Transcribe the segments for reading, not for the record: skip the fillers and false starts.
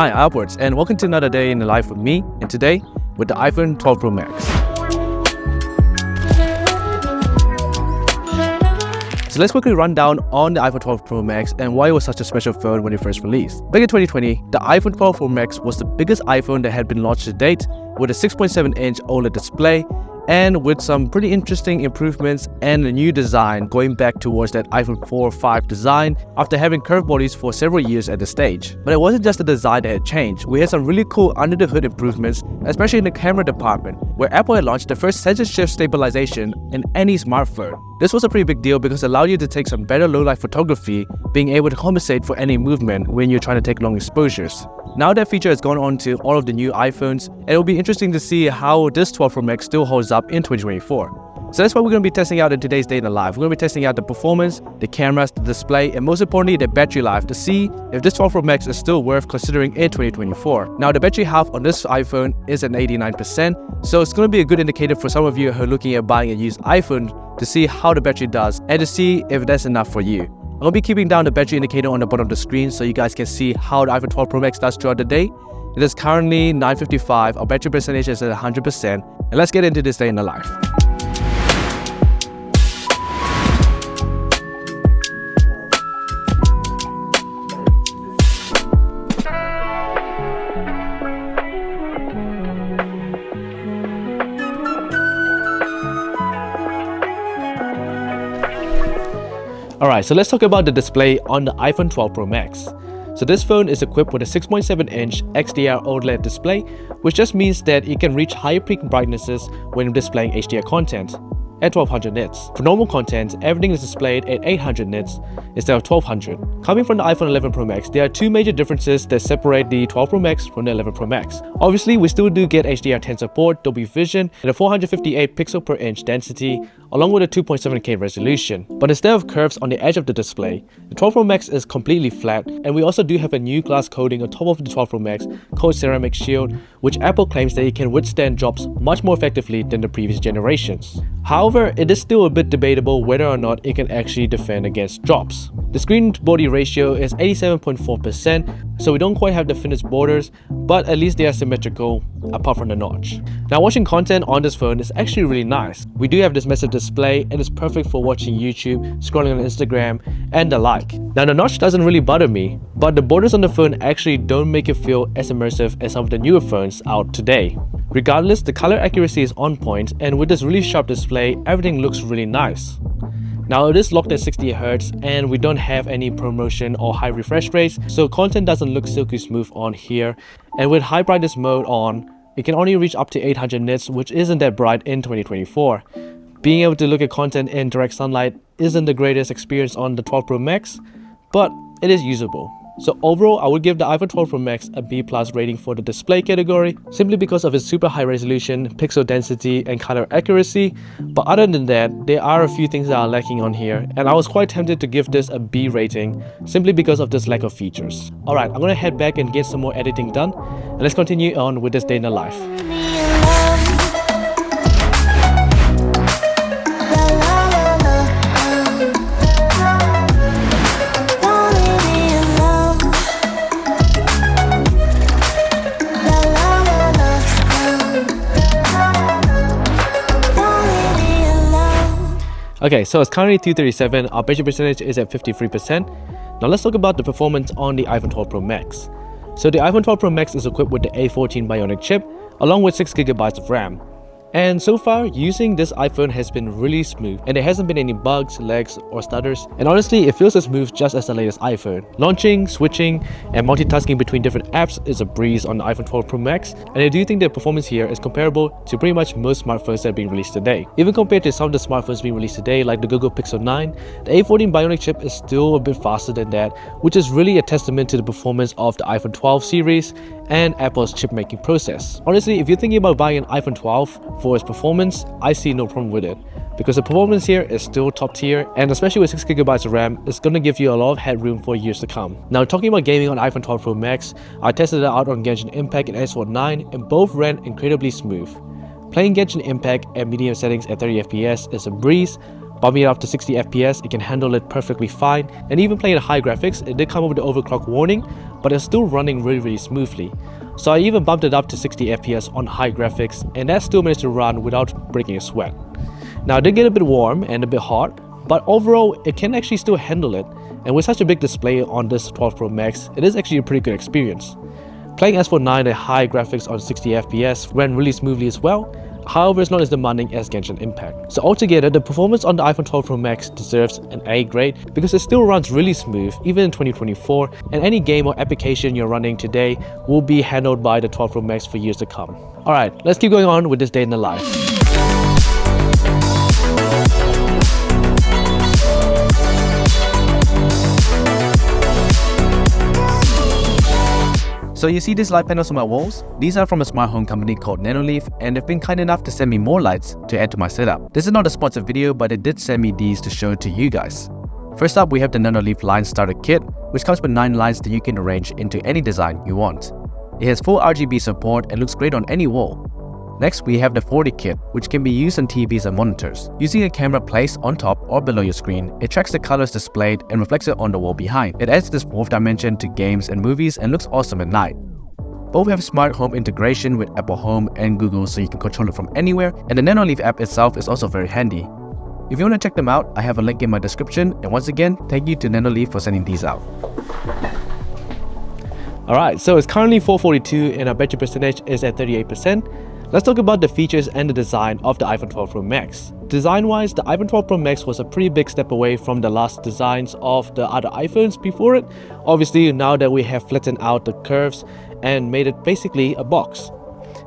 Hi, Alberts, and welcome to another day in the life with me, and today with the iPhone 12 Pro Max. So let's quickly run down on the iPhone 12 Pro Max and why it was such a special phone when it first released. Back in 2020, the iPhone 12 Pro Max was the biggest iPhone that had been launched to date, with a 6.7-inch OLED display and with some pretty interesting improvements and a new design going back towards that iPhone 4 or 5 design after having curved bodies for several years at the stage. But it wasn't just the design that had changed. We had some really cool under the hood improvements, especially in the camera department, where Apple had launched the first Sensor-Shift Stabilisation in any smartphone. This was a pretty big deal because it allowed you to take some better low-light photography, being able to compensate for any movement when you're trying to take long exposures. Now that feature has gone on to all of the new iPhones, and it'll be interesting to see how this 12 Pro Max still holds up in 2024. So that's what we're going to be testing out in today's Day in the Life. We're going to be testing out the performance, the cameras, the display, and most importantly, the battery life to see if this 12 Pro Max is still worth considering in 2024. Now, the battery health on this iPhone is at 89%, so it's going to be a good indicator for some of you who are looking at buying a used iPhone to see how the battery does and to see if that's enough for you. I'm going to be keeping down the battery indicator on the bottom of the screen so you guys can see how the iPhone 12 Pro Max does throughout the day. It is currently 9:55, our battery percentage is at 100%, and let's get into this Day in the Life. Alright, so let's talk about the display on the iPhone 12 Pro Max. So this phone is equipped with a 6.7-inch XDR OLED display, which just means that it can reach higher peak brightnesses when displaying HDR content at 1200 nits. For normal content, everything is displayed at 800 nits instead of 1200. Coming from the iPhone 11 Pro Max, there are two major differences that separate the 12 Pro Max from the 11 Pro Max. Obviously, we still do get HDR10 support, Dolby Vision, and a 458 pixel per inch density, along with a 2.7K resolution. But instead of curves on the edge of the display, the 12 Pro Max is completely flat, and we also do have a new glass coating on top of the 12 Pro Max called Ceramic Shield, which Apple claims that it can withstand drops much more effectively than the previous generations. However, it is still a bit debatable whether or not it can actually defend against drops. The screen to body ratio is 87.4%, so we don't quite have the thinnest borders, but at least they are symmetrical apart from the notch. Now, watching content on this phone is actually really nice. We do have this massive display and it's perfect for watching YouTube, scrolling on Instagram, and the like. Now, the notch doesn't really bother me, but the borders on the phone actually don't make it feel as immersive as some of the newer phones out today. Regardless, the color accuracy is on point, and with this really sharp display, everything looks really nice. Now, it is locked at 60Hz and we don't have any ProMotion or high refresh rates, so content doesn't look silky smooth on here. And with high brightness mode on, it can only reach up to 800 nits, which isn't that bright in 2024. Being able to look at content in direct sunlight isn't the greatest experience on the 12 Pro Max, but it is usable. So overall, I would give the iPhone 12 Pro Max a B+ rating for the display category, simply because of its super high resolution, pixel density, and color accuracy. But other than that, there are a few things that are lacking on here, and I was quite tempted to give this a B rating, simply because of this lack of features. Alright, I'm gonna head back and get some more editing done, and let's continue on with this Day in the Life. Okay, so it's currently 237, our battery percentage is at 53%. Now let's talk about the performance on the iPhone 12 Pro Max. So the iPhone 12 Pro Max is equipped with the A14 Bionic chip, along with 6GB of RAM. And so far, using this iPhone has been really smooth, and there hasn't been any bugs, lags, or stutters. And honestly, it feels as smooth just as the latest iPhone. Launching, switching, and multitasking between different apps is a breeze on the iPhone 12 Pro Max, and I do think the performance here is comparable to pretty much most smartphones that are being released today. Even compared to some of the smartphones being released today, like the Google Pixel 9, the A14 Bionic chip is still a bit faster than that, which is really a testament to the performance of the iPhone 12 series and Apple's chip making process. Honestly, if you're thinking about buying an iPhone 12 for its performance, I see no problem with it, because the performance here is still top tier, and especially with 6GB of RAM, it's going to give you a lot of headroom for years to come. Now, talking about gaming on iPhone 12 Pro Max, I tested it out on Genshin Impact and S1 9, and both ran incredibly smooth. Playing Genshin Impact at medium settings at 30 FPS is a breeze, Bumping it up to 60 FPS, it can handle it perfectly fine, and even playing at high graphics, it did come up with the overclock warning, but it's still running really smoothly. So I even bumped it up to 60 FPS on high graphics, and that still managed to run without breaking a sweat. Now it did get a bit warm and a bit hot, but overall it can actually still handle it, and with such a big display on this 12 Pro Max, it is actually a pretty good experience. Playing S49 at high graphics on 60 FPS ran really smoothly as well. However, it's not as demanding as Genshin Impact. So altogether, the performance on the iPhone 12 Pro Max deserves an A grade because it still runs really smooth even in 2024, and any game or application you're running today will be handled by the 12 Pro Max for years to come. Alright, let's keep going on with this day in the life. So you see these light panels on my walls? These are from a smart home company called Nanoleaf, and they've been kind enough to send me more lights to add to my setup. This is not a sponsored video, but they did send me these to show to you guys. First up, we have the Nanoleaf Line Starter Kit, which comes with 9 lights that you can arrange into any design you want. It has full RGB support and looks great on any wall. Next, we have the 40 kit, which can be used on TVs and monitors. Using a camera placed on top or below your screen, it tracks the colors displayed and reflects it on the wall behind. It adds this fourth dimension to games and movies and looks awesome at night. Both have smart home integration with Apple Home and Google, so you can control it from anywhere, and the Nanoleaf app itself is also very handy. If you want to check them out, I have a link in my description, and once again, thank you to Nanoleaf for sending these out. Alright, so it's currently 4:42 and our battery percentage is at 38%. Let's talk about the features and the design of the iPhone 12 Pro Max. Design-wise, the iPhone 12 Pro Max was a pretty big step away from the last designs of the other iPhones before it. Obviously, now that we have flattened out the curves and made it basically a box.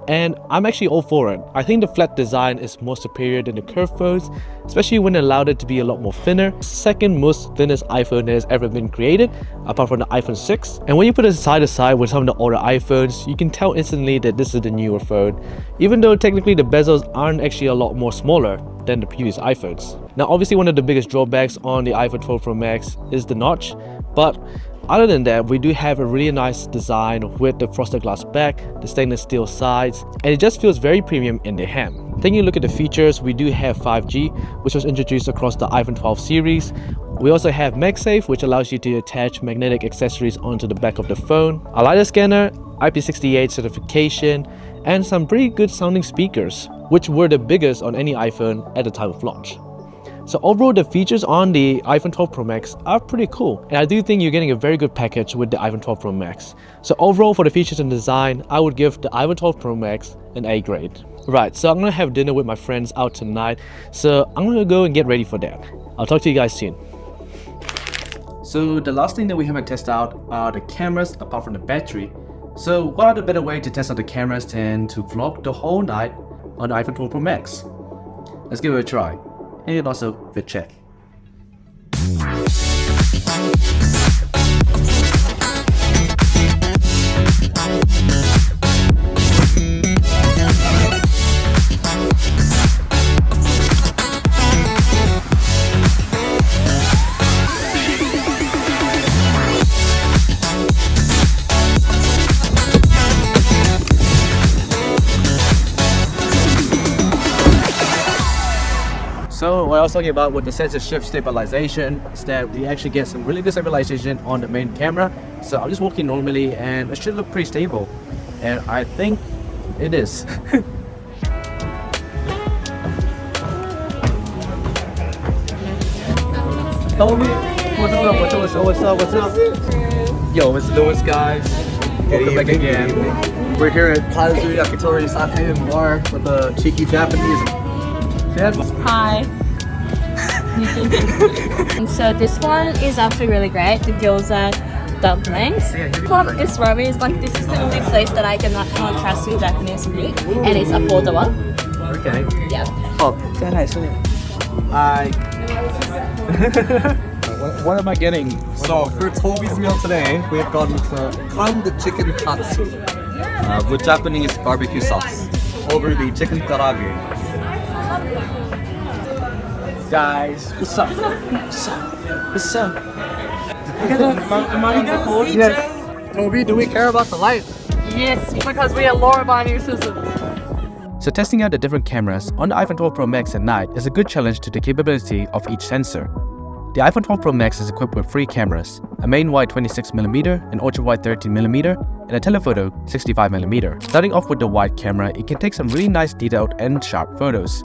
And I'm actually all for it. I think the flat design is more superior than the curved phones, especially when it allowed it to be a lot more thinner. Second most thinnest iPhone that has ever been created, apart from the iPhone 6. And when you put it side to side with some of the older iPhones, you can tell instantly that this is the newer phone, even though technically the bezels aren't actually a lot more smaller than the previous iPhones. Now obviously one of the biggest drawbacks on the iPhone 12 Pro Max is the notch, but other than that, we do have a really nice design with the frosted glass back, the stainless steel sides, and it just feels very premium in the hand. Taking a look at the features, we do have 5G, which was introduced across the iPhone 12 series. We also have MagSafe, which allows you to attach magnetic accessories onto the back of the phone, a LiDAR scanner, IP68 certification, and some pretty good sounding speakers, which were the biggest on any iPhone at the time of launch. So overall, the features on the iPhone 12 Pro Max are pretty cool, and I do think you're getting a very good package with the iPhone 12 Pro Max. So overall, for the features and design, I would give the iPhone 12 Pro Max an A grade. Right, so I'm gonna have dinner with my friends out tonight, so I'm gonna go and get ready for that. I'll talk to you guys soon. So the last thing that we haven't tested out are the cameras apart from the battery. So what are the better way to test out the cameras than to vlog the whole night on the iPhone 12 Pro Max? Let's give it a try. And also fit check. So what I was talking about with the Sensor-Shift Stabilisation is that we actually get some really good stabilization on the main camera. So I'm just walking normally and it should look pretty stable. And I think it is. Tell me, what's up? Yo, it's Lewis, guys. Welcome back again. We're here at Plaza Yakitori Satay Bar with the cheeky Japanese. Hi. And so this one is actually really great, the gyoza dumplings. What this ramen is like, this is the only place that I cannot contrast with Japanese food, and it's affordable. Okay. Yeah. Oh, hi. What am I getting? So for Toby's meal today, we have gotten crumbed chicken katsu with Japanese barbecue sauce over the chicken karaage. Guys, what's up? What's up? Toby, do we care about the light? Yes, because we are law-abiding citizens. So testing out the different cameras on the iPhone 12 Pro Max at night is a good challenge to the capability of each sensor. The iPhone 12 Pro Max is equipped with 3 cameras, a main wide 26mm, an ultra wide 13mm, and a telephoto 65mm. Starting off with the wide camera, it can take some really nice detailed and sharp photos.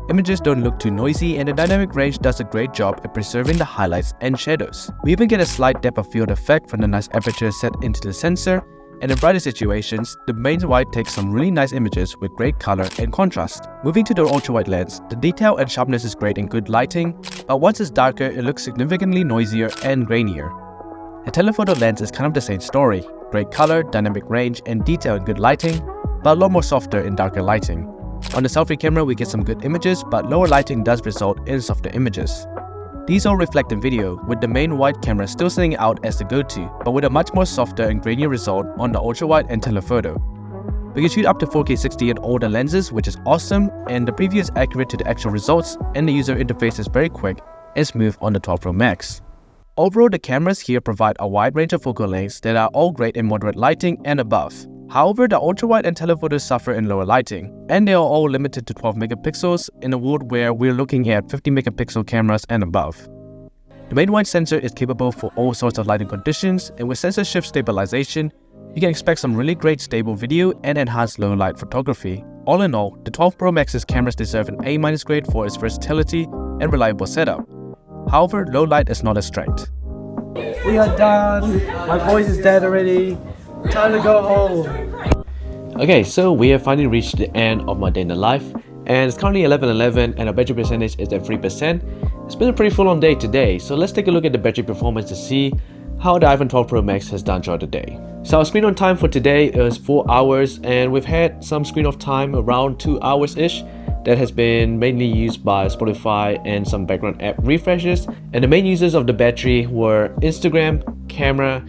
Images don't look too noisy, and the dynamic range does a great job at preserving the highlights and shadows. We even get a slight depth of field effect from the nice aperture set into the sensor, and in brighter situations, the main wide takes some really nice images with great color and contrast. Moving to the ultra wide lens, the detail and sharpness is great in good lighting, but once it's darker, it looks significantly noisier and grainier. The telephoto lens is kind of the same story. Great color, dynamic range, and detail in good lighting, but a lot more softer in darker lighting. On the selfie camera, we get some good images, but lower lighting does result in softer images. These all reflect in video, with the main wide camera still standing out as the go-to, but with a much more softer and grainier result on the ultra-wide and telephoto. We can shoot up to 4K 60 on older lenses, which is awesome, and the preview is accurate to the actual results, and the user interface is very quick and smooth on the 12 Pro Max. Overall, the cameras here provide a wide range of focal lengths that are all great in moderate lighting and above. However, the ultra-wide and telephoto suffer in lower lighting, and they are all limited to 12 megapixels in a world where we're looking at 50 megapixel cameras and above. The main wide sensor is capable for all sorts of lighting conditions, and with Sensor-Shift Stabilisation, you can expect some really great stable video and enhanced low light photography. All in all, the 12 Pro Max's cameras deserve an A- grade for its versatility and reliable setup. However, low light is not a strength. We are done. My voice is dead already. Time to go home. Okay, so we have finally reached the end of my day in the life, and it's currently 11:11 and our battery percentage is at 3%. It's been a pretty full-on day today, so let's take a look at the battery performance to see how the iPhone 12 Pro Max has done throughout the day. So our screen on time for today is 4 hours, and we've had some screen off time around 2 hours-ish. That has been mainly used by Spotify and some background app refreshes, and the main users of the battery were Instagram, camera,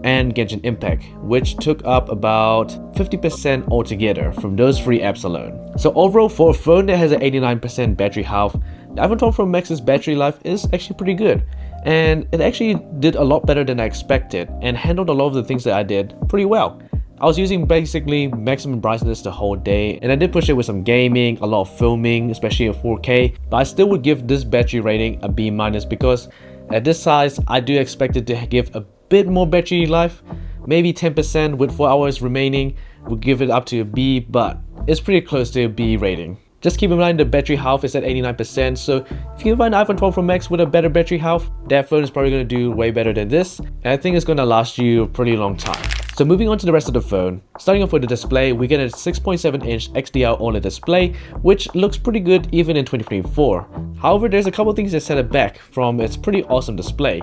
and Genshin Impact, which took up about 50% altogether from those 3 apps alone. So overall, for a phone that has an 89% battery health, the iPhone 12 Pro Max's battery life is actually pretty good, and it actually did a lot better than I expected and handled a lot of the things that I did pretty well. I was using basically maximum brightness the whole day, and I did push it with some gaming, a lot of filming, especially in 4K, but I still would give this battery rating a B- because at this size, I do expect it to give a bit more battery life, maybe 10% with 4 hours remaining would give it up to a B, but it's pretty close to a B rating. Just keep in mind the battery health is at 89%, so if you can find an iPhone 12 Pro Max with a better battery health, that phone is probably going to do way better than this, and I think it's going to last you a pretty long time. So moving on to the rest of the phone, starting off with the display, we get a 6.7-inch XDR OLED display, which looks pretty good even in 2024. However, there's a couple things that set it back from its pretty awesome display.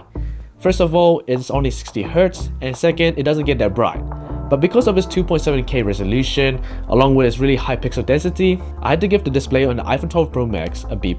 First of all, it's only 60Hz, and second, it doesn't get that bright. But because of its 2.7K resolution, along with its really high pixel density, I had to give the display on the iPhone 12 Pro Max a B+.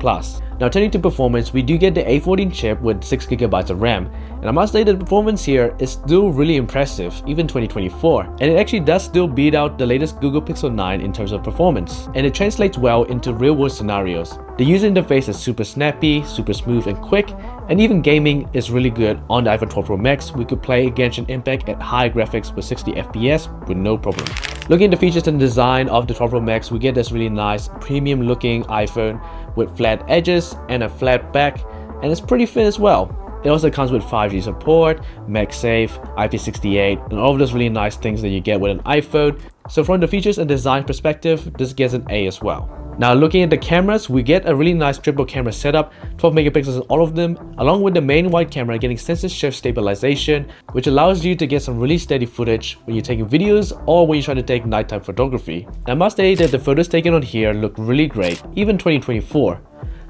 Now turning to performance, we do get the A14 chip with 6GB of RAM, and I must say the performance here is still really impressive, even 2024, and it actually does still beat out the latest Google Pixel 9 in terms of performance, and it translates well into real-world scenarios. The user interface is super snappy, super smooth and quick, and even gaming is really good on the iPhone 12 Pro Max. We could play Genshin Impact at high graphics with 60 FPS with no problem. Looking at the features and design of the 12 Pro Max, we get this really nice premium looking iPhone with flat edges and a flat back, and it's pretty thin as well. It also comes with 5G support, MagSafe, IP68, and all of those really nice things that you get with an iPhone. So from the features and design perspective, this gets an A as well. Now looking at the cameras, we get a really nice triple camera setup, 12 megapixels in all of them, along with the main wide camera getting Sensor-Shift Stabilisation, which allows you to get some really steady footage when you're taking videos or when you're trying to take nighttime photography. Now I must say that the photos taken on here look really great, even 2024.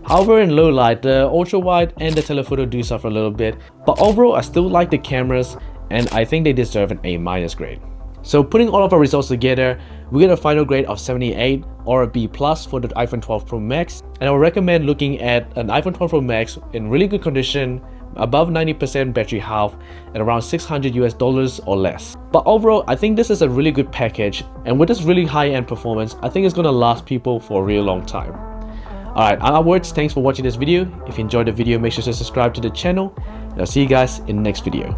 However, in low light, the ultra wide and the telephoto do suffer a little bit, but overall I still like the cameras and I think they deserve an A- grade. So putting all of our results together, we get a final grade of 78 or a B+ for the iPhone 12 Pro Max, and I would recommend looking at an iPhone 12 Pro Max in really good condition, above 90% battery health at around $600 or less. But overall, I think this is a really good package, and with this really high-end performance, I think it's gonna last people for a really long time. Alright, onwards, thanks for watching this video. If you enjoyed the video, make sure to subscribe to the channel, and I'll see you guys in the next video.